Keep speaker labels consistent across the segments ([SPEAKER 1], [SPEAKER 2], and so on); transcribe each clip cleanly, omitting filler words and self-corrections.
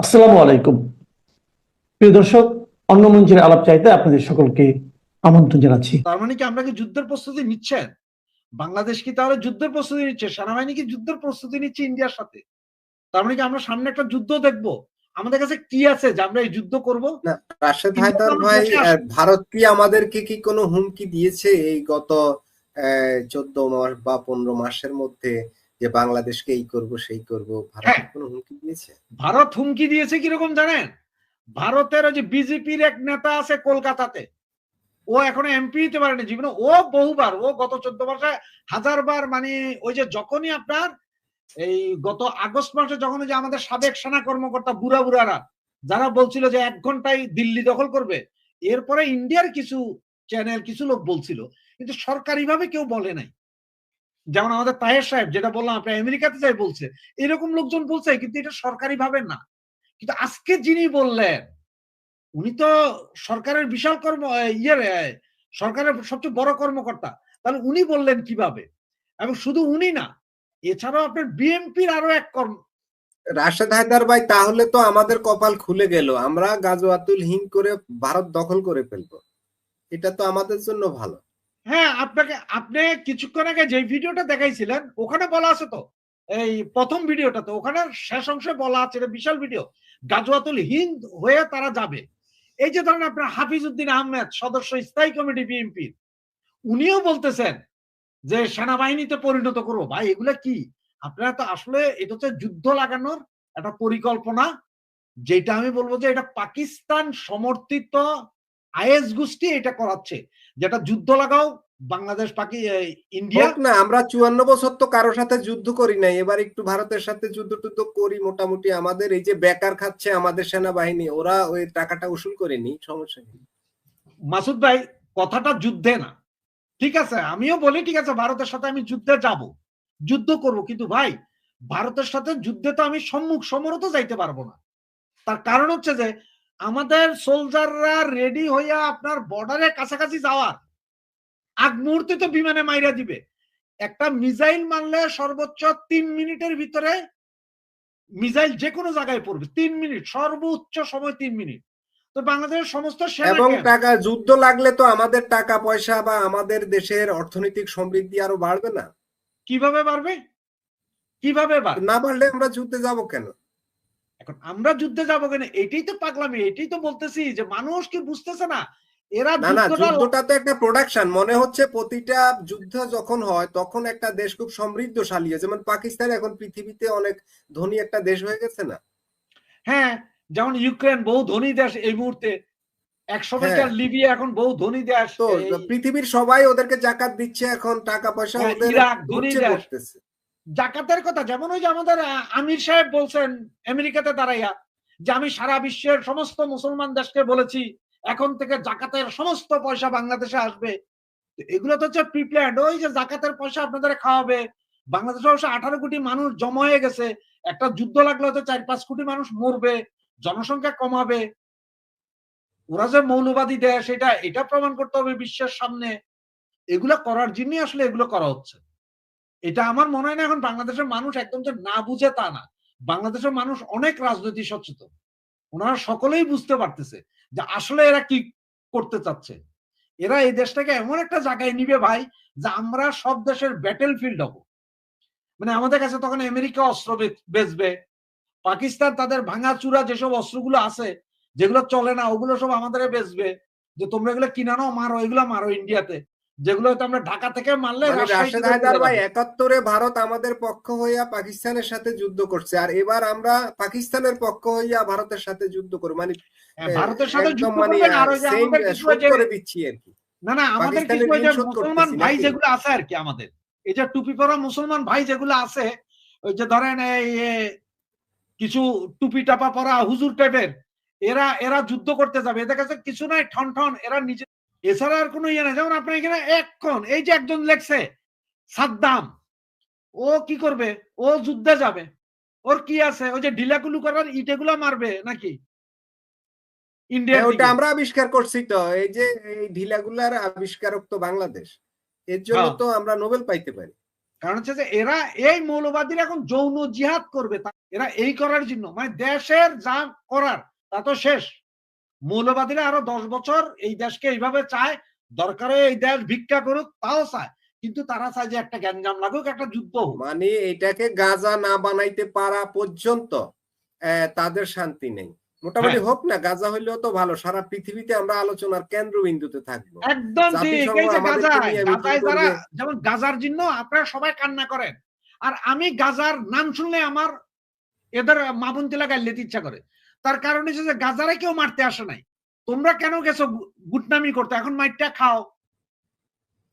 [SPEAKER 1] আসসালামু আলাইকুম। প্রিয় দর্শক, অন্য মঞ্চের আলাপ চাইতে আপনাদের সকলকে আমন্ত্রণ জানাচ্ছি।
[SPEAKER 2] তার মানে কি আমরা কি যুদ্ধের প্রস্তুতি নিচ্ছেন? বাংলাদেশ কি তাহলে যুদ্ধের প্রস্তুতি নিচ্ছে? সেনাবাহিনী কি যুদ্ধের প্রস্তুতি নিচ্ছে ইন্ডিয়ার সাথে? তার মানে কি আমরা সামনে একটা যুদ্ধ দেখবো? আমাদের কাছে কি আছে যে আমরা এই যুদ্ধ করব?
[SPEAKER 3] না, রাশেদ
[SPEAKER 2] ইন্ডিয়া তো
[SPEAKER 3] হায়দার
[SPEAKER 2] আমার
[SPEAKER 3] ভাই,
[SPEAKER 2] দেশে আসে।
[SPEAKER 3] ভারত কি আমাদেরকে কি কোনো হুমকি দিয়েছে এই গত 14 মাস বা 15 মাসের মধ্যে, যে বাংলাদেশকে এই করব সেই করব? ভারত
[SPEAKER 2] হ্যাঁ,
[SPEAKER 3] কি কোনো হুমকি দিয়েছে?
[SPEAKER 2] ভারত হুমকি দিয়েছে কিরকম জানেন? ভারতের ওই যে বিজেপির এক নেতা আছে কলকাতাতে, ও এখনো এমপি হতে পারেনি জীবনে। ও বহুবার, ও গত 14 মাসে হাজারবার, মানে ওই যে যখনই আপনার এই গত আগস্ট মাসে যখন যে আমাদের সাবেক সেনা কর্মকর্তা বুড়া বুড়ারা যারা বলছিল যে 1 ঘন্টায় দিল্লি দখল করবে, এরপরে ইন্ডিয়ার কিছু চ্যানেল কিছু লোক বলছিল, কিন্তু সরকারিভাবে কেউ বলে নাই। যেমন আমাদের তাহের সাহেব যেটা বললাম, আপনি আমেরিকাতে যাই বলছে, এরকম লোকজন বলছে, কিন্তু এটা সরকারিভাবে না। কিন্তু আজকে যিনি বললেন, উনি তো সরকারের বিশাল সরকারের সবচেয়ে বড় কর্মকর্তা। তাহলে উনি বললেন কিভাবে? এবং শুধু উনি না, এছাড়াও আপনার বিএনপির আরো এক
[SPEAKER 3] রাশেদ হায়দার ভাই, তাহলে তো আমাদের কপাল খুলে গেল, আমরা গাজওয়াতুল হিন্দ করে ভারত দখল করে ফেলবো। এটা তো আমাদের জন্য ভালো।
[SPEAKER 2] হ্যাঁ, আপনি কিছুক্ষণ আগে যে ভিডিওটা দেখাইছিলেন ওখানে বলা আছে তো, এই প্রথম ভিডিওটাতে ওখানে শেষ অংশে বলা আছে, এটা বিশাল ভিডিও, গাজওয়াতুল হিন্দ হয়ে তারা যাবে। এই যে ধরেন আপনার হাফিজ উদ্দিন আহমেদ, সদস্য স্থায়ী কমিটি বিএনপির, উনিও বলতেছেন যে সেনাবাহিনীতে পরিণত করবো। ভাই এগুলা কি? আপনারা তো আসলে এটা হচ্ছে যুদ্ধ লাগানোর একটা পরিকল্পনা, যেটা আমি বলবো যে এটা পাকিস্তান সমর্থিত আইএস গোষ্ঠী এটা করাচ্ছে, যেটা যুদ্ধ লাগাও বাংলাদেশ ইন্ডিয়া।
[SPEAKER 3] হোক না, আমরা 54 বছর তো কারোর সাথে যুদ্ধ করি নাই, এবার একটু ভারতের সাথে যুদ্ধ টুদ্ধ করি। মোটামুটি আমাদের এই যে বেকার খাচ্ছে আমাদের সেনাবাহিনী, ওরা ওই টাকাটা উসুল করেনি, সমস্যা নেই।
[SPEAKER 2] মাসুদ ভাই, কথাটা যুদ্ধে না, ঠিক আছে, আমিও বলি ঠিক আছে ভারতের সাথে আমি যুদ্ধে যাব, যুদ্ধ করব, কিন্তু ভাই ভারতের সাথে যুদ্ধে তো আমি সম্মুখ সমরত যাইতে পারবো না। তার কারণ হচ্ছে যে আমাদের সোলজাররা রেডি হইয়া আপনার বর্ডারের কাছাকাছি যাওয়ার আগ মুহূর্তে তো বিমানে মাইরা দিবে। একটা মিসাইল মারলে সর্বোচ্চ 3 মিনিটের ভিতরে মিসাইল যে কোনো জায়গায় পড়বে। 3 মিনিট, সর্বোচ্চ সময় 3 মিনিট। তো বাংলাদেশের সমস্ত সেনা
[SPEAKER 3] এবং
[SPEAKER 2] ক্যাম্প
[SPEAKER 3] টাকা, যুদ্ধ লাগলে তো আমাদের টাকা পয়সা বা আমাদের দেশের অর্থনৈতিক সমৃদ্ধি আরো বাড়বে না?
[SPEAKER 2] কিভাবে বাড়বে? কিভাবে বাড়বে?
[SPEAKER 3] না বাড়লে আমরা যুদ্ধে যাব কেন?
[SPEAKER 2] এখন আমরা যুদ্ধে যাবো কেন? এটাই তো পাগলামি, এটাই তো বলতেছি যে মানুষ কি বুঝতেছে না, এরা
[SPEAKER 3] না না,
[SPEAKER 2] যুদ্ধটা
[SPEAKER 3] যুদ্ধটা তো একটা প্রোডাকশন। মনে হচ্ছে প্রতিটা যুদ্ধ যখন হয় তখন একটা দেশ খুব সমৃদ্ধশালী হয়, যেমন পাকিস্তান এখন পৃথিবীতে অনেক ধনী একটা দেশ হয়ে গেছে না?
[SPEAKER 2] হ্যাঁ, যেমন ইউক্রেন বহু ধনী দেশ এই মুহূর্তে, এক
[SPEAKER 3] হ্যাঁ,
[SPEAKER 2] সময়কার লিবিয়া এখন বহু ধনী দেশ।
[SPEAKER 3] তো
[SPEAKER 2] এই
[SPEAKER 3] পৃথিবীর সবাই ওদেরকে জাকাত দিচ্ছে, এখন টাকা পয়সা ওদের
[SPEAKER 2] ইরাক ধনী
[SPEAKER 3] উপচে
[SPEAKER 2] দেশ।
[SPEAKER 3] পড়তেছে।
[SPEAKER 2] জাকাতের কথা যেমন ওই যে আমাদের আমির সাহেব বলছেন আমেরিকাতে দাঁড়াইয়া, যে আমি সারা বিশ্বের সমস্ত মুসলমান দেশকে বলেছি এখন থেকে জাকাতের সমস্ত পয়সা বাংলাদেশে আসবে। এগুলো তো হচ্ছে প্রিপ্ল্যান্ড, ওই যে জাকাতের পয়সা আপনাদের খাওয়াবে। বাংলাদেশে অবশ্য 18 কোটি মানুষ জমা হয়ে গেছে, একটা যুদ্ধ লাগলে হয়তো 4-5 কোটি মানুষ মরবে, জনসংখ্যা কমাবে। ওরা যে মৌলবাদী দেশ এটা এটা প্রমাণ করতে হবে বিশ্বের সামনে। এগুলো করার জন্যই আসলে এগুলো করা হচ্ছে। এটা আমার মনে হয় না এখন বাংলাদেশের মানুষ একদম যে না বুঝে তা না। বাংলাদেশের মানুষ অনেক রাজনৈতিক সচেতন। ওনারা সকলেই বুঝতে পারতেছে যে আসলে এরা কি করতে চাচ্ছে। এরা এই দেশটাকে এমন একটা জায়গায় নিবে ভাই, যে আমরা সব দেশের ব্যাটেল ফিল্ড হব। মানে আমাদের কাছে তখন আমেরিকা অস্ত্র বেচবে, পাকিস্তান তাদের ভাঙাচুরা যেসব অস্ত্রগুলো আছে যেগুলো চলে না ওগুলো সব আমাদের বেচবে, যে তোমরা এগুলো কিনা নাও, মারো, এগুলো মারো ইন্ডিয়াতে, যেগুলো হয়তো আমরা ঢাকা থেকে মারলে
[SPEAKER 3] মানে রাশেদ
[SPEAKER 2] রাজশাহীতে
[SPEAKER 3] হায়দার
[SPEAKER 2] চলে
[SPEAKER 3] ভাই,
[SPEAKER 2] যাবে।
[SPEAKER 3] 71-এ ভারত আমাদের পক্ষ হইয়া পাকিস্তানের সাথে যুদ্ধ করছে, আর এবার আমরা পাকিস্তানের পক্ষ হইয়া ভারতের সাথে যুদ্ধ করব, মানে
[SPEAKER 2] ভারতের সাথে
[SPEAKER 3] একদম
[SPEAKER 2] যুদ্ধ
[SPEAKER 3] মানে
[SPEAKER 2] করবেন, আর ওই যে
[SPEAKER 3] সেম
[SPEAKER 2] আমাদের কিছু ওই
[SPEAKER 3] শোধ
[SPEAKER 2] যে
[SPEAKER 3] করে দিচ্ছি আর কি।
[SPEAKER 2] না না আমাদের কিছু
[SPEAKER 3] পাকিস্তানের
[SPEAKER 2] ওই
[SPEAKER 3] ঋণ
[SPEAKER 2] যে
[SPEAKER 3] শোধ
[SPEAKER 2] মুসলমান
[SPEAKER 3] করতেছি
[SPEAKER 2] ভাই
[SPEAKER 3] নাকি?
[SPEAKER 2] যেগুলো আছে আর কি, আমাদের এই যে টুপি পরা মুসলমান ভাই যেগুলো আছে, ওই যে ধরেন এই কিছু টুপি টাপা পরা হুজুর টাইপের, এরা এরা যুদ্ধ করতে যাবে, এদের কাছে কিছু নাই, ঠন ঠন, এরা নিজে, এছাড়া আর কোনো ইয়ে নাই। যেমন আপনার এখানে এখন এই যে একজন লেখছে সাদ্দাম, ও কি করবে? ও যুদ্ধে যাবে, ওর কি আছে? ওই যে ঢিলাকুলু করার ইটেগুলা মারবে নাকি ইন্ডিয়ার
[SPEAKER 3] হ্যাঁ, ওটা
[SPEAKER 2] দিকে?
[SPEAKER 3] আমরা আবিষ্কার করছি তো, এই যে এই ঢিলাগুলার আবিষ্কারক তো বাংলাদেশ, এর জন্য
[SPEAKER 2] হ্যাঁ,
[SPEAKER 3] তো আমরা নোবেল পাইতে পারি।
[SPEAKER 2] কারণ হচ্ছে যে এরা এই মৌলবাদীরা এখন যৌন জিহাদ করবে, এরা এই করার জন্য, মানে দেশের যা করার তা তো শেষ। মৌলবাদীরা আরো 10 বছর এই দেশকে এইভাবে চায়, দরকারে এই দেশ ভিক্ষা করুক তাও চায়, কিন্তু তারা চায় যে একটা গ্যাঞ্জাম লাগুক, একটা যুদ্ধ হোক।
[SPEAKER 3] মানে এটাকে গাজা না বানাইতে পারা পর্যন্ত তাদের শান্তি নেই। মোটামুটি হোক না, গাজা হইলেও তো ভালো, সারা পৃথিবীতে আমরা আলোচনার কেন্দ্রবিন্দুতে থাকবো।
[SPEAKER 2] একদম ঠিক।
[SPEAKER 3] জাতিসংঘ
[SPEAKER 2] এই যে
[SPEAKER 3] আমাদেরকে
[SPEAKER 2] গাজায়
[SPEAKER 3] নিয়ে মিটিং
[SPEAKER 2] গাজায় যারা,
[SPEAKER 3] করবে।
[SPEAKER 2] যেমন গাজার জন্য আপনারা সবাই কান্না করেন, আর আমি গাজার নাম শুনলে আমার এদের মাবুন তিলা গাইলে ইচ্ছা করে। তার কারণ হচ্ছে যে গাজারে কেউ মারতে আসে নাই, তোমরা কেন গেছো গুটনামি করতে? এখন মাইরটা খাও,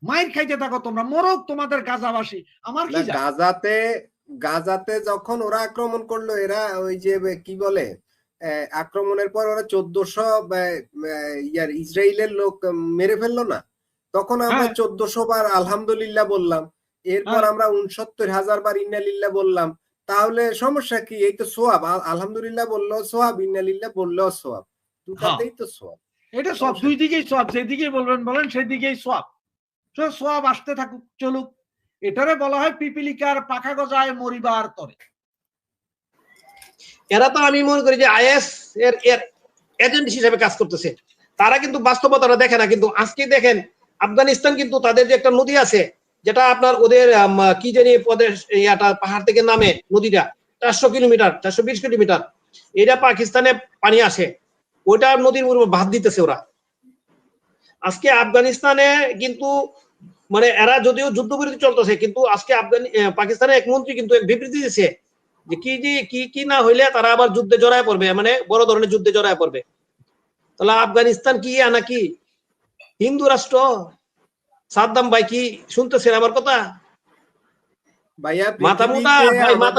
[SPEAKER 2] মাইর খাইতে থাকো, তোমরা মরক তোমাদের গাজাবাসী, আমার কি যায়?
[SPEAKER 3] গাজাতে যখন ওরা আক্রমণ করলো, এরা ওই যে কি বলে, আক্রমণের পর ওরা 1400 ইসরায়েলের লোক মেরে ফেললো না, তখন আমরা 1400 বার আলহামদুলিল্লাহ বললাম, এরপর আমরা 69,000 বার ইন্নালিল্লাহ বললাম। তাহলে সমস্যা কি? এই তো সোয়াব, আলহামদুলিল্লাহ বললেও সোয়াব, ইন্নালিল্লাহ বললেও সোয়াব, দুটাতেই তো সোয়াব।
[SPEAKER 2] এটা সব দুই দিকেই সোয়াব, যেদিকেই বলবেন বলেন সেদিকেই সোয়াব, সোয়াব আসতে থাকুক, চলুক। এটারে বলা হয় পিপিলিকার পাখা গজায় মরিবার তরে।
[SPEAKER 4] এরা তো আমি মনে করি যে আইএস এর এজেন্ট হিসেবে কাজ করতেছে, তারা কিন্তু বাস্তবতাটা দেখে না। কিন্তু আজকে দেখেন আফগানিস্তান কিন্তু তাদের যে একটা নদী আছে, যেটা আপনার ওদের কি জানি প্রদেশ ইয়াটা পাহাড় থেকে নামে নদীটা 400 কিলোমিটার 420 কিলোমিটার, এটা পাকিস্তানে পানি আসে, ওইটা নদীর উপর বাঁধ দিতেছে ওরা। আজকে আফগানিস্তানে কিন্তু মানে এরা যদিও যুদ্ধবিরতি চলতেছে, কিন্তু আজকে পাকিস্তানের এক মন্ত্রী কিন্তু এক বিবৃতি দিয়েছে যে কি না হইলে তারা আবার যুদ্ধে জড়ায় পড়বে, মানে বড় ধরনের যুদ্ধে জড়ায় পড়বে। তাহলে আফগানিস্তান কি নাকি হিন্দু রাষ্ট্র? সাদ্দাম ভাই কি শুনতেছেন আমার কথা?
[SPEAKER 3] ভাইয়া
[SPEAKER 4] মাথা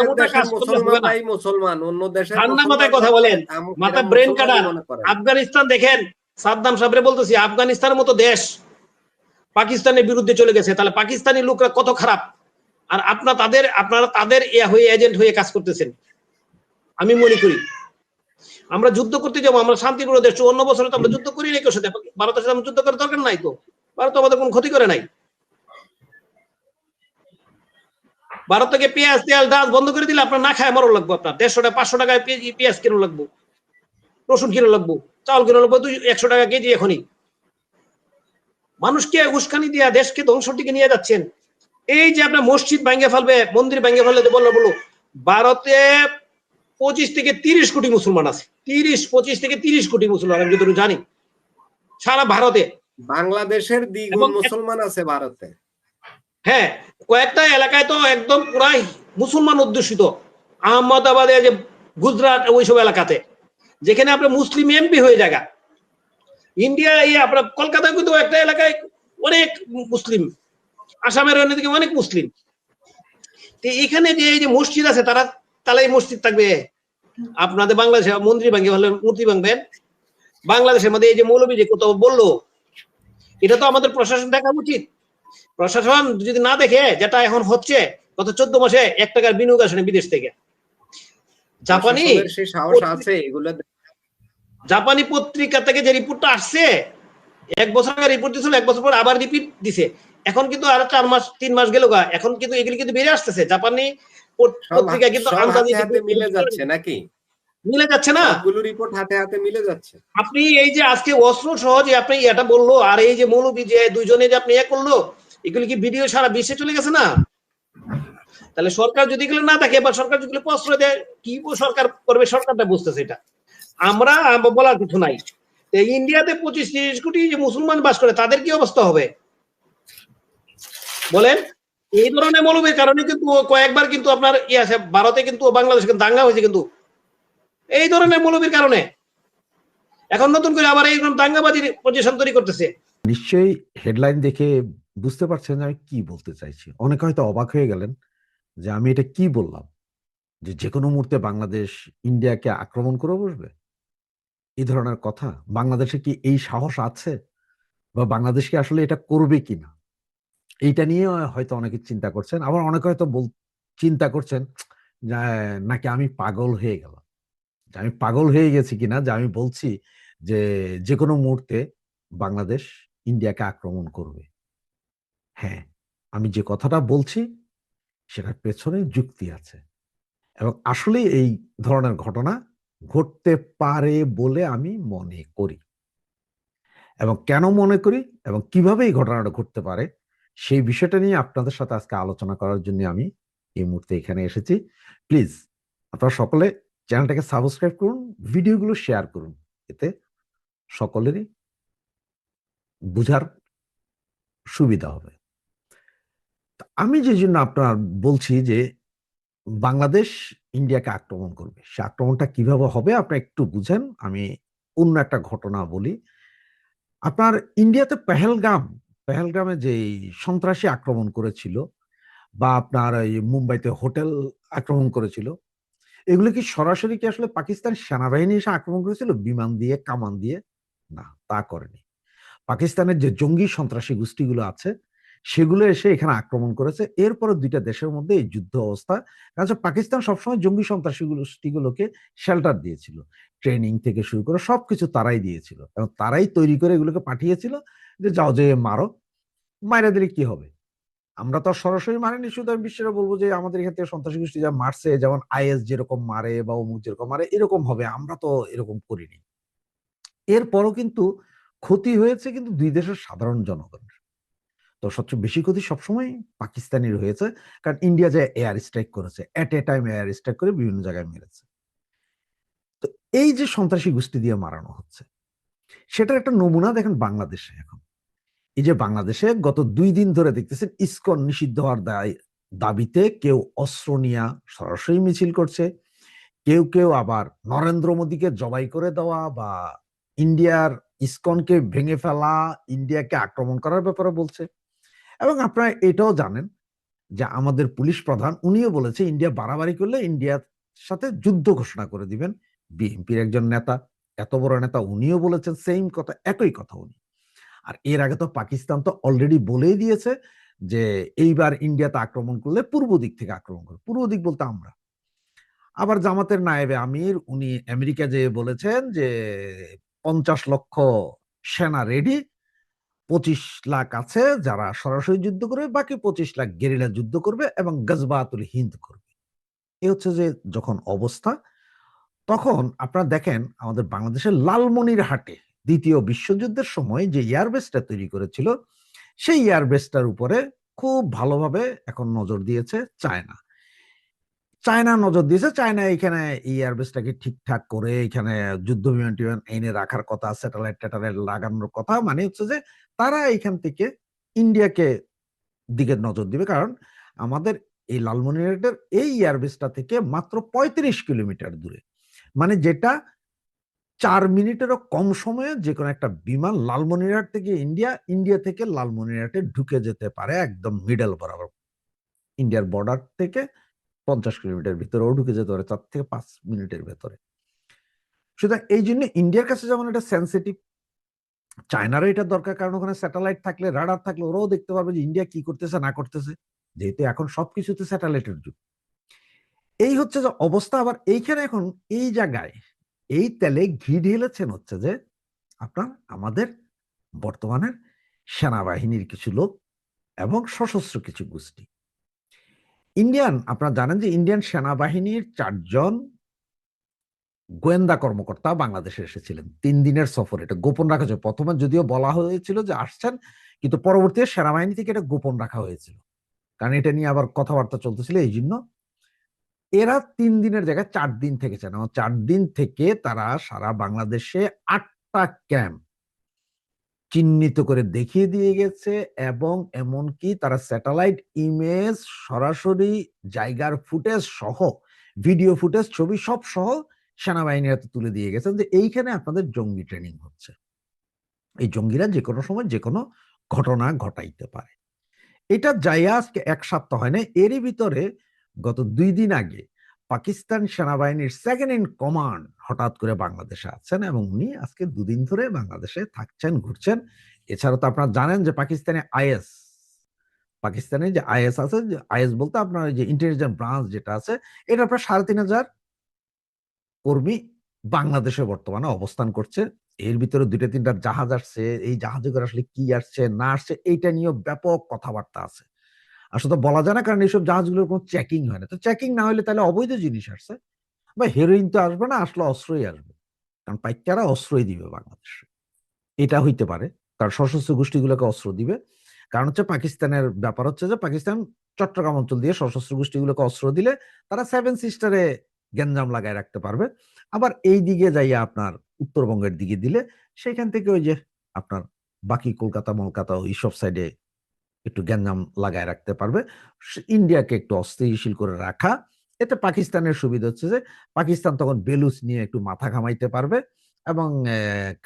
[SPEAKER 4] মোটা কাজ করলে হবে না।
[SPEAKER 3] মুসলমান অন্য দেশের
[SPEAKER 4] ঠান্ডা মাথায় কথা বলেন, মাথা ব্রেন কাটার। আফগানিস্তান দেখেন, সাদ্দাম সাহেবরে বলতেছি, আফগানিস্তানের মতো দেশ পাকিস্তানের বিরুদ্ধে চলে গেছে, তাহলে পাকিস্তানি লোকরা কত খারাপ, আর আপনারা তাদের এজেন্ট হয়ে কাজ করতেছেন। আমি মনে করি আমরা যুদ্ধ করতে যাবো, আমরা শান্তিপূর্ণ দেশ, 54 বছরে তো আমরা যুদ্ধ করি নাই কেউ সাথে, ভারতের সাথে আমরা যুদ্ধ করার দরকার নাই তো, ভারত আমাদের কোনো ক্ষতি করে নাই। ভারত থেকে পেঁয়াজ তেল ডাল বন্ধ করে দিলে আপনার না খায় মরণ লাগবো, আপনার 150 টাকা 500 টাকায় পেঁয়াজ কিনো লাগবো, রসুন কিনো লাগবো, চাউল কিনো লাগবো 100 টাকা কেজি। এখনই মানুষকে উস্কানি দিয়া দেশকে ধ্বংসের দিকে নিয়ে যাচ্ছেন। এই যে আপনার মসজিদ ভেঙে ফেলবে, মন্দির ভেঙে ফেলবে বলো, ভারতে 25 থেকে 30 কোটি মুসলমান আছে, 25 থেকে 30 কোটি মুসলমান আমি যতটুকু জানি সারা ভারতে।
[SPEAKER 3] বাংলাদেশের দ্বিগুণ মুসলমান আছে ভারতে।
[SPEAKER 4] হ্যাঁ, কয়েকটা এলাকায় তো একদম পুরাই মুসলমান অধ্যুষিত, আহমদাবাদে, যে গুজরাট, ওইসব এলাকাতে যেখানে আপনার মুসলিম এমপি হয়ে জায়গা। ইন্ডিয়া আপনার কলকাতায় কিন্তু একটা এলাকায় অনেক মুসলিম, আসামের অন্যদিকে অনেক মুসলিম। এখানে যে এই যে মসজিদ আছে, তাহলে এই মসজিদ থাকবে। আপনাদের বাংলাদেশে মন্দির ভাঙে হলে মূর্তি ভাঙবেন, বাংলাদেশের মধ্যে এই যে মৌলবী যে কোথাও বললো, এটা তো আমাদের প্রশাসন দেখা উচিত। প্রশাসন যদি না দেখে, যেটা এখন হচ্ছে গত 14 মাসে 1 টাকার বিনিয়োগ আসেনি বিদেশ থেকে। জাপানি পত্রিকা থেকে যে রিপোর্টটা আসছে, 1 বছর আগে রিপোর্ট দিয়েছিল, 1 বছর পর আবার রিপিট দিছে, এখন কিন্তু আরো 4 মাস 3 মাস গেল, এখন কিন্তু এগুলি কিন্তু বেড়ে আসতেছে। জাপানি পত্রিকা কিন্তু
[SPEAKER 3] মিলে যাচ্ছে নাকি?
[SPEAKER 4] মিলে যাচ্ছে না,
[SPEAKER 3] সবগুলো রিপোর্ট হাতে মিলে যাচ্ছে।
[SPEAKER 4] আপনি এই যে আজকে অস্ত্র সহ যে আপনি এটা বললো, আর এই যে মৌলবী যে দুইজনে যে আপনি করলো, এগুলি কি ভিডিও সারা বিশ্বে চলে গেছে না? তাহলে সরকার যদি এগুলো না থাকে, বা সরকার যদি প্রশ্রয় দেয়, কি সরকার করবে? সরকারটা বুঝতেছে এটা, আমরা বলার কিছু নাই। ইন্ডিয়াতে 25-30 কোটি যে মুসলমান বাস করে, তাদের কি অবস্থা হবে বলেন? এই ধরনের মৌলবীর কারণে কিন্তু কয়েকবার কিন্তু আপনার আছে ভারতে, কিন্তু বাংলাদেশে কিন্তু দাঙ্গা হয়েছে, কিন্তু এই ধরনের মৌলবীর কারণে এখন নতুন করে আবার এই দাঙ্গাবাজির পজিশন তৈরি করতেছে।
[SPEAKER 5] নিশ্চয়ই হেডলাইন দেখে বুঝতে পারছেন আমি কি বলতে চাইছি। অনেকে হয়তো অবাক হয়ে গেলেন যে আমি এটা কি বললাম, যে কোনো মুহূর্তে বাংলাদেশ ইন্ডিয়াকে আক্রমণ করে বসবে, এই ধরনের কথা। বাংলাদেশে কি এই সাহস আছে, বা বাংলাদেশ কি আসলে এটা করবে কিনা, এইটা নিয়ে হয়তো অনেকে চিন্তা করছেন। আবার অনেকে হয়তো চিন্তা করছেন নাকি আমি পাগল হয়ে গেলাম, আমি পাগল হয়ে গেছি কিনা, যে আমি বলছি যে কোনো মুহূর্তে বাংলাদেশ ইন্ডিয়াকে আক্রমণ করবে। হ্যাঁ, আমি যে কথাটা বলছি সেটার পেছনে যুক্তি আছে এবং আসলে এই ধরনের ঘটনা ঘটতে পারে বলে আমি মনে করি। এবং কেন মনে করি এবং কিভাবে এই ঘটনাটা ঘটতে পারে সেই বিষয়টা নিয়ে আপনাদের সাথে আজকে আলোচনা করার জন্য আমি এই মুহূর্তে এখানে এসেছি। প্লিজ আপনারা সকলে চ্যানেলটাকে সাবস্ক্রাইব করুন, ভিডিওগুলো শেয়ার করুন, এতে সকলেরই বুঝার সুবিধা হবে। আমি যে জন্য আপনার বলছি যে বাংলাদেশ ইন্ডিয়াকে আক্রমণ করবে, সে আক্রমণটা কিভাবে হবে আপনারা একটু বুঝেন। আমি অন্য একটা ঘটনা বলি। আপনার ইন্ডিয়াতে পেহেলগামে যে সন্ত্রাসী আক্রমণ করেছিল বা আপনার এই মুম্বাইতে হোটেল আক্রমণ করেছিল, এগুলো কি সরাসরি কি আসলে পাকিস্তান সেনাবাহিনী এসে আক্রমণ করেছিল বিমান দিয়ে, কামান দিয়ে? না, তা করেনি। পাকিস্তানের যে জঙ্গি সন্ত্রাসী গোষ্ঠীগুলো আছে সেগুলো এসে এখানে আক্রমণ করেছে। এরপরে দুইটা দেশের মধ্যে এই যুদ্ধ অবস্থা। কারণ পাকিস্তান সবসময় জঙ্গি সন্ত্রাসী গোষ্ঠীগুলোকে শেল্টার দিয়েছিল, ট্রেনিং থেকে শুরু করে সবকিছু তারাই দিয়েছিল এবং তারাই তৈরি করে এগুলোকে পাঠিয়েছিল যে যাও যে মারো, মাইরা দিলে কি হবে। আমরা তো সরাসরি মারিনি, শুধু আমি বিশ্বের বলবো যে আমাদের এখান থেকে সন্ত্রাসী গোষ্ঠী যা মারছে, যেমন আইএস যেরকম মারে বা অমুক যেরকম মারে এরকম হবে, আমরা তো এরকম করিনি। এরপরও কিন্তু ক্ষতি হয়েছে কিন্তু দুই দেশের সাধারণ জনগণের। তো সবচেয়ে বেশি ক্ষতি সবসময় পাকিস্তানির হয়েছে, কারণ ইন্ডিয়া যে এয়ার স্ট্রাইক করেছে, এট এ টাইম এয়ার স্ট্রাইক করে বিভিন্ন জায়গায় মেরেছে। তো এই যে সন্ত্রাসী গোষ্ঠী দিয়ে মারানো হচ্ছে সেটার একটা নমুনা দেখেন বাংলাদেশে। এখন এই যে বাংলাদেশে গত 2 দিন ধরে দেখতেছেন ইসকন নিষিদ্ধ হওয়ার দাবিতে কেউ অস্ত্র নিয়ে সরাসরি মিছিল করছে, কেউ কেউ আবার নরেন্দ্র মোদীকে জবাই করে দেওয়া বা ইন্ডিয়ার ইসকনকে ভেঙে ফেলা, ইন্ডিয়াকে আক্রমণ করার ব্যাপারে বলছে। এবং আপনারা এটাও জানেন যে আমাদের পুলিশ প্রধান উনিও বলেছে ইন্ডিয়া বাড়াবাড়ি করলে ইন্ডিয়ার সাথে যুদ্ধ ঘোষণা করে দিবেন। বিএনপির একজন নেতা, এত বড় নেতা, উনিও বলেছেন সেম কথা, একই কথা উনি। আর এর আগে তো পাকিস্তান তো অলরেডি বলেই দিয়েছে যে এইবার ইন্ডিয়াতে আক্রমণ করলে পূর্ব দিক থেকে আক্রমণ করবে। পূর্ব দিক বলতে আমরা। আবার জামাতের নায়েবে আমির উনি আমেরিকা যেয়ে বলেছেন যে 50 লক্ষ সেনা রেডি, 25 লাখ আছে যারা সরাসরি যুদ্ধ করবে, বাকি 25 লাখ গেরিলা যুদ্ধ করবে এবং গজবাতুল হিন্দ করবে। এ হচ্ছে যে যখন অবস্থা, তখন আপনারা দেখেন আমাদের বাংলাদেশের লালমনিরহাটে দ্বিতীয় বিশ্বযুদ্ধের সময় যে এয়ারবেসটা তৈরি করেছিল সেই এয়ারবেসটার উপরে খুব ভালোভাবে এখন নজর দিয়েছে চায়না। নজর দিয়েছে, চায়না এখানে এই এয়ারবেসটাকে ঠিকঠাক করে এখানে যুদ্ধ বিমান টিমান এনে রাখার কথা, স্যাটেলাইট ট্যাটেলাইট লাগানোর কথা। মানে হচ্ছে যে তারা এখান থেকে ইন্ডিয়াকে দিকে নজর দিবে, কারণ আমাদের এই লালমনিরহাটের এই এয়ারবেসটা থেকে মাত্র 35 কিলোমিটার দূরে। মানে যেটা 4 মিনিটেরও কম সময়ে যে কোনো একটা বিমান লালমনিরহাট থেকে ইন্ডিয়া থেকে লালমনিরহাটে ঢুকে যেতে পারে একদম মিডল বরাবর। ইন্ডিয়ার বর্ডার থেকে 50 কিলোমিটার ভিতরেও ঢুকে যেতে পারে 4 থেকে 5 মিনিটের ভেতরে। সুতরাং এই জন্য ইন্ডিয়ার কাছে যেমন এটা সেন্সিটিভ, চায়নারও এটা দরকার, কারণ ওখানে স্যাটেলাইট থাকলে, রাডার থাকলে ওরাও দেখতে পারবে যে ইন্ডিয়া কি করতেছে না করতেছে, যেহেতু এখন সবকিছুতে স্যাটেলাইটের যুগ। এই হচ্ছে যে অবস্থা। আবার এইখানে এখন এই জায়গায় এই তেলে ঘি ঢেলেছেন হচ্ছে যে আপনার আমাদের বর্তমানের সেনাবাহিনীর কিছু লোক এবং সশস্ত্র কিছু গোষ্ঠী। আপনারা জানেন যে ইন্ডিয়ান সেনাবাহিনীর 4 জন গোয়েন্দা কর্মকর্তা বাংলাদেশে এসেছিলেন 3 দিনের সফরে। এটা গোপন রাখা হয়েছে। প্রথমে যদিও বলা হয়েছিল যে আসছেন, কিন্তু পরবর্তীতে সেনাবাহিনী থেকে এটা গোপন রাখা হয়েছিল, কারণ এটা নিয়ে আবার কথাবার্তা চলতেছিল। এই জন্য এরা 3 দিনের জায়গায় 4 দিন থেকেছেন এবং 4 দিন থেকে তারা সারা বাংলাদেশে 8টা ক্যাম্প চিহ্নিত করে দেখিয়ে দিয়ে গেছে এবং এমনকি তারা স্যাটেলাইট ইমেজ, সরাসরি জায়গার ফুটেজ সহ, ভিডিও ফুটেজ, ছবি সব সহ সেনাবাহিনীর হাতে তুলে দিয়ে গেছেন যে এইখানে আপনাদের জঙ্গি ট্রেনিং হচ্ছে। এই জঙ্গিরা যে কোনো সময় যে কোনো ঘটনা ঘটাইতে পারে। এটা যাইয়া আজকে 1 সপ্তাহ হয় না, এরই ভিতরে গত 2 দিন আগে পাকিস্তান সেনাবাহিনীর সেকেন্ড ইন কমান্ড হঠাৎ করে বাংলাদেশে আছেন এবং উনি আজকে 2 দিন ধরে বাংলাদেশে থাকছেন, ঘুরছেন। এছাড়া তো আপনারা জানেন যে পাকিস্তানে যে আইএস আছে, যে আইএস বলতে আপনার যে ইন্টেলিজেন্স ব্রাঞ্চ যেটা আছে, এটা প্রায় 3,500 কর্মী বাংলাদেশে বর্তমানে অবস্থান করছে। এর ভিতরে 2-3টা জাহাজ আসছে। এই জাহাজে করে আসলে কি আসছে না আসছে এইটা নিয়েও ব্যাপক কথাবার্তা আছে। আসলে তো বলা যায় না, কারণ এইসব জাহাজগুলোর কোনো চেকিং হয় না। তো চেকিং না হলে তাহলে অবৈধ জিনিস আসছে, বা হেরোইন তো আসবে না, আসলে অস্ত্রই আসবে, কারণ পাইকাররা অস্ত্রই দিবে বাংলাদেশে। এটা হইতে পারে, কারণ সশস্ত্র গোষ্ঠীগুলোকে অস্ত্র দিবে। কারণ হচ্ছে পাকিস্তানের ব্যাপার হচ্ছে যে পাকিস্তান চট্টগ্রাম অঞ্চল দিয়ে সশস্ত্র গোষ্ঠীগুলোকে অস্ত্র দিলে তারা সেভেন সিস্টারে গ্যাঞ্জাম লাগায় রাখতে পারবে। আবার এই দিকে যাইয়া আপনার উত্তরবঙ্গের দিকে দিলে সেখান থেকে ওই যে আপনার বাকি কলকাতা মলকাতা ওইসব সাইডে একটু গ্যাঞ্জাম লাগায় রাখতে পারবে। ইন্ডিয়াকে একটু অস্থিতিশীল করে রাখা, এতে পাকিস্তানের সুবিধা হচ্ছে যে পাকিস্তান তখন বেলুচ নিয়ে একটু মাথা ঘামাইতে পারবে, এবং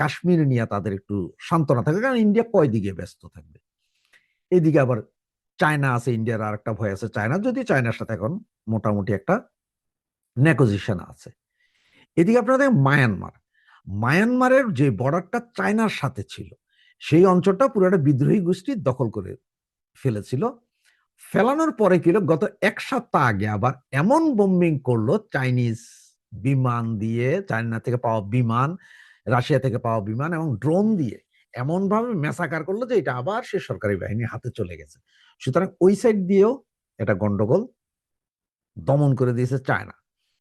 [SPEAKER 5] কাশ্মীর নিয়ে তাদের একটু সান্ত্বনা থাকবে, কারণ ইন্ডিয়া কয় দিকে ব্যস্ত থাকবে। এদিকে আবার চায়না আছে, ইন্ডিয়ার আর একটা ভয় আছে চায়না, যদি চায়নার সাথে এখন মোটামুটি একটা নেগোজিয়েশন আছে। এদিকে আপনাদের মায়ানমারের যে বর্ডারটা চায়নার সাথে ছিল, সেই অঞ্চলটা পুরো একটা বিদ্রোহী গোষ্ঠী দখল করে ফেলেছিল। ফেলানোর পরে কি হলো, গত এক সপ্তাহ আগে আবার এমন বোম্বিং করলো চাইনিজ বিমান দিয়ে, চায়না থেকে পাওয়া বিমান, রাশিয়া থেকে পাওয়া বিমান এবং ড্রোন দিয়ে এমন ভাবে মেসাকার করলো যে এটা আবার সে সরকারি বাহিনীর হাতে চলে গেছে। সুতরাং ওই সাইড দিয়েও এটা গন্ডগোল দমন করে দিয়েছে চায়না।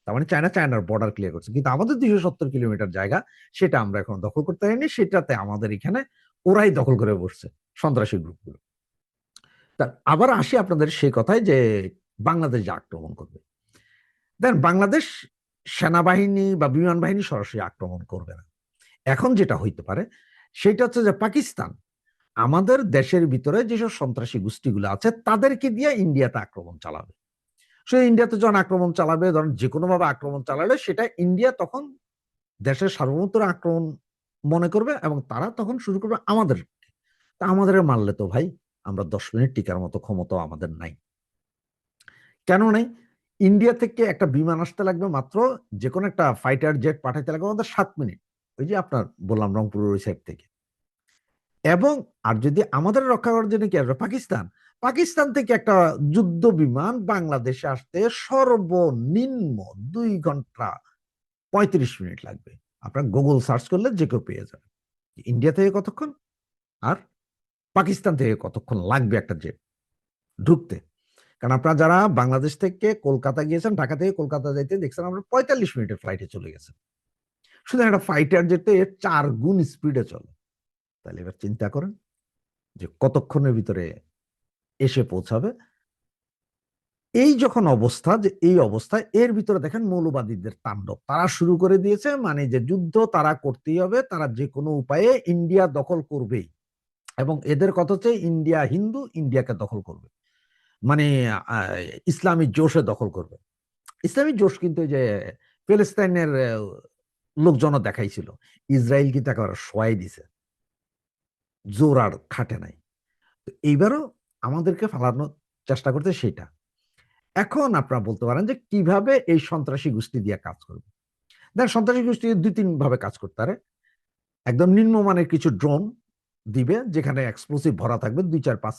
[SPEAKER 5] তার মানে চায়নার বর্ডার ক্লিয়ার করছে, কিন্তু আমাদের 270 কিলোমিটার জায়গা সেটা আমরা এখন দখল করতে পারিনি, সেটাতে আমাদের এখানে ওরাই দখল করে বসছে, সন্ত্রাসী গ্রুপগুলো। আবার আসি আপনাদের সেই কথায় যে বাংলাদেশ যে আক্রমণ করবে, দেন বাংলাদেশ সেনাবাহিনী বা বিমান বাহিনী সরাসরি আক্রমণ করবে না। এখন যেটা হইতে পারে সেটা হচ্ছে যে পাকিস্তান আমাদের দেশের ভিতরে যেসব সন্ত্রাসী গোষ্ঠীগুলো আছে তাদেরকে দিয়ে ইন্ডিয়াতে আক্রমণ চালাবে। সে ইন্ডিয়াতে যখন আক্রমণ চালাবে, ধরেন যে কোনো ভাবে আক্রমণ চালালে সেটা ইন্ডিয়া তখন দেশের সার্বভৌমত্ব আক্রমণ মনে করবে, এবং তারা তখন শুরু করবে আমাদের। তা আমাদের মারলে তো ভাই আমরা 10 মিনিট টিকার মতো ক্ষমতাও আমাদের নাই। কেন নাই? ইন্ডিয়া থেকে একটা বিমান আসতে লাগবে মাত্র, যে কোনো একটা ফাইটার জেট পাঠাইতে লাগবে আমাদের 7 মিনিট, ওই যে আপনার বললাম রংপুরের ওই সাইড থেকে। এবং আর যদি আমাদের রক্ষা করার জন্য কি আসবে পাকিস্তান, পাকিস্তান থেকে একটা যুদ্ধ বিমান বাংলাদেশে আসতে সর্বনিম্ন 2 ঘন্টা 35 মিনিট লাগবে। আপনার গুগল সার্চ করলে যে কেউ পেয়ে যাবে ইন্ডিয়া থেকে কতক্ষণ আর পাকিস্তান থেকে কতক্ষণ লাগবে একটা জেট ঢুকতে। কারণ আপনারা যারা বাংলাদেশ থেকে কলকাতা গিয়েছেন, ঢাকা থেকে কলকাতা যাইতে দেখছেন আমরা 45 মিনিটের ফ্লাইটে চলে গেছেন, শুধু একটা ফাইটার জেটে 4 গুণ স্পিডে চলে। তাহলে এবার চিন্তা করেন যে কতক্ষণের ভিতরে এসে পৌঁছাবে। এই যখন অবস্থা, যে এই অবস্থায় এর ভিতরে দেখেন মৌলবাদীদের তাণ্ডব তারা শুরু করে দিয়েছে, মানে যে যুদ্ধ তারা করতেই হবে, তারা যে কোনো উপায়ে ইন্ডিয়া দখল করবেই। এবং এদের কথা হচ্ছে ইন্ডিয়া হিন্দু, ইন্ডিয়াকে দখল করবে, মানে ইসলামী জোশে দখল করবে। ইসলামী জোশ কিন্তু যে প্যালেস্তাইনের লোকজন দেখাইছিল, ইসরায়েল কিন্তু একেবারে শোয়াই দিছে, জোর আর খাটে নাই। তো এইবারও আমাদেরকে ফালানোর চেষ্টা করতে সেটা। এখন আপনারা বলতে পারেন যে কিভাবে এই সন্ত্রাসী গোষ্ঠী দিয়ে কাজ করবে। দেখেন সন্ত্রাসী গোষ্ঠী 2-3 ভাবে কাজ করতে পারে। একদম নিম্নমানের কিছু ড্রোন দিবে, যেখানে এক্সপ্লোসিভ ভরা থাকবে, 2-4-5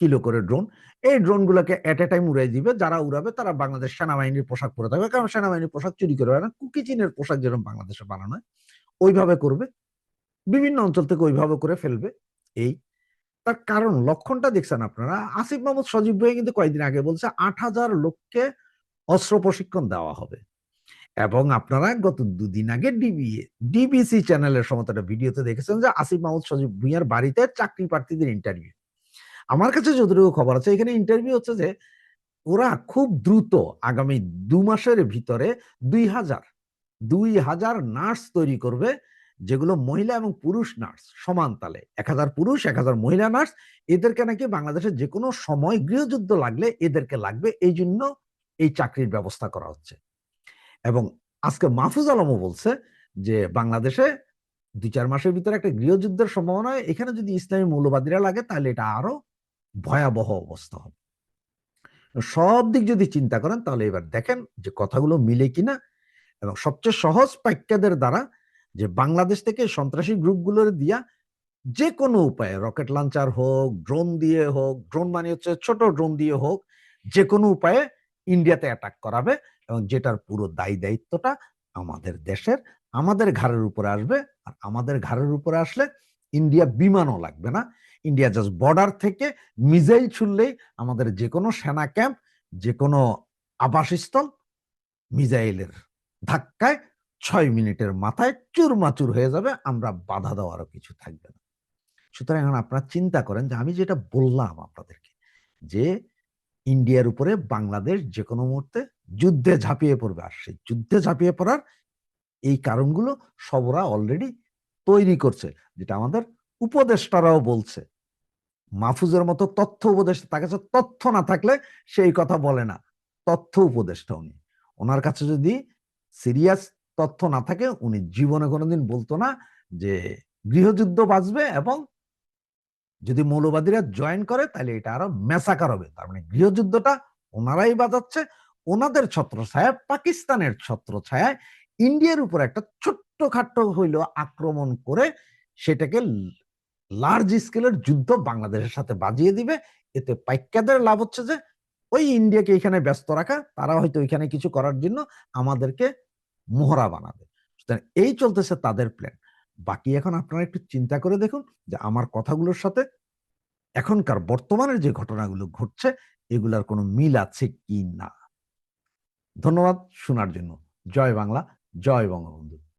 [SPEAKER 5] কিলো করে ড্রোন। এই ড্রোন গুলোকে এট এ টাইম উড়াই দিবে, যারা উড়াবে তারা বাংলাদেশ সেনাবাহিনীর পোশাক পরে থাকবে, কারণ সেনাবাহিনীর পোশাক চুরি করে না, কুকি চীনের পোশাক যেরকম বাংলাদেশে বানানো হয় ওইভাবে করবে, বিভিন্ন অঞ্চল থেকে ওইভাবে করে ফেলবে। এই তার কারণ লক্ষণটা দেখছেন আপনারা, আসিফ মাহমুদ সজীব ভাই কিন্তু কয়েকদিন আগে বলছে 8,000 লোককে অস্ত্র প্রশিক্ষণ দেওয়া হবে। এবং আপনারা গত 2 দিন আগে ডিবিসি চ্যানেলের সময় একটা ভিডিওতে দেখেছেন যে আসিফ মাহমুদ সজীব ভুঁইয়ার বাড়িতে চাকরি প্রার্থীদের ইন্টারভিউ। আমার কাছে যতটুকু খবর আছে এখানে ইন্টারভিউ হচ্ছে যে ওরা খুব দ্রুত আগামী 2 মাসের ভিতরে 2,000 নার্স তৈরি করবে, যেগুলো মহিলা এবং পুরুষ নার্স সমান তালে, 1000 পুরুষ 1000 মহিলা নার্স। এদেরকে নাকি বাংলাদেশের যে কোনো সময় গৃহযুদ্ধ লাগলে এদেরকে লাগবে, এই জন্য এই চাকরির ব্যবস্থা করা হচ্ছে। এবং আজকে মাহফুজ আলমও বলছে যে বাংলাদেশে 2-4 মাসের ভিতরে একটা গৃহযুদ্ধের সম্ভাবনা, এখানে যদি ইসলামী মৌলবাদীরা লাগে তাহলে এটা আরো ভয়াবহ অবস্থা হবে। সব দিক যদি চিন্তা করেন তাহলে এবার দেখেন যে কথাগুলো মিলে কিনা। এবং সবচেয়ে সহজ পাইক্যাদের দ্বারা যে বাংলাদেশ থেকে সন্ত্রাসী গ্রুপগুলোর দিয়া যে কোনো উপায়ে, রকেট লঞ্চার হোক, ড্রোন দিয়ে হোক, ড্রোন মানে হচ্ছে ছোট ড্রোন দিয়ে হোক, যে কোনো উপায়ে ইন্ডিয়াতে অ্যাটাক করাবে, এবং যেটার পুরো দায়িত্বটা আমাদের দেশের, আমাদের ঘাড়ের উপরে আসবে। আর আমাদের ঘাড়ের উপরে আসলে ইন্ডিয়া বিমানও লাগবে না, ইন্ডিয়া জাস্ট বর্ডার থেকে মিসাইল ছুড়লেই আমাদের যে কোনো সেনা ক্যাম্প, যে কোনো আবাসস্থল মিসাইলের ধাক্কায় 6 মিনিটের মাথায় চুরমাচুর হয়ে যাবে, আমরা বাধা দেওয়ারও কিছু থাকবে না। সুতরাং এখন আপনারা চিন্তা করেন যে আমি যেটা বললাম আপনাদেরকে, যে ইন্ডিয়ার উপরে বাংলাদেশ যে কোনো মুহূর্তে যুদ্ধে ঝাঁপিয়ে পড়বে, আর সেই যুদ্ধে ঝাঁপিয়ে পড়ার এই কারণগুলো সব ওরা অলরেডি তৈরি করছে, যেটা আমাদের উপদেষ্টারাও বলছে। মাহফুজের মতো তথ্য উপদেষ্টা, তার কাছে তথ্য না থাকলে সেই কথা বলে না, তথ্য উপদেষ্টা উনি। ওনার কাছে যদি সিরিয়াস তথ্য না থাকে উনি জীবনে কোনোদিন বলতো না যে গৃহযুদ্ধ বাঁচবে এবং যদি মৌলবাদীরা জয়েন করে তাহলে এটা আরো ম্যাসাকার হবে। তার মানে গৃহযুদ্ধটা ওনারাই বাজাচ্ছে, ওনাদের ছত্রছায়া, পাকিস্তানের ছত্রছায়ায় ইন্ডিয়ার উপর একটা ছোট্টখাট্ট হইল আক্রমণ করে সেটাকে লার্জ স্কেলের যুদ্ধ বাংলাদেশের সাথে বাজিয়ে দিবে। এতে পাইক্যাদের লাভ হচ্ছে যে ওই ইন্ডিয়াকে এখানে ব্যস্ত রাখা, তারা হয়তো ওইখানে কিছু করার জন্য আমাদেরকে মোহরা বানাবে। এই চলতেছে তাদের প্ল্যান। বাকি এখন আপনারা একটু চিন্তা করে দেখুন যে আমার কথাগুলোর সাথে এখনকার বর্তমানের যে ঘটনাগুলো ঘটছে এগুলার কোনো মিল আছে কি না। ধন্যবাদ শোনার জন্য। জয় বাংলা, জয় বঙ্গবন্ধু।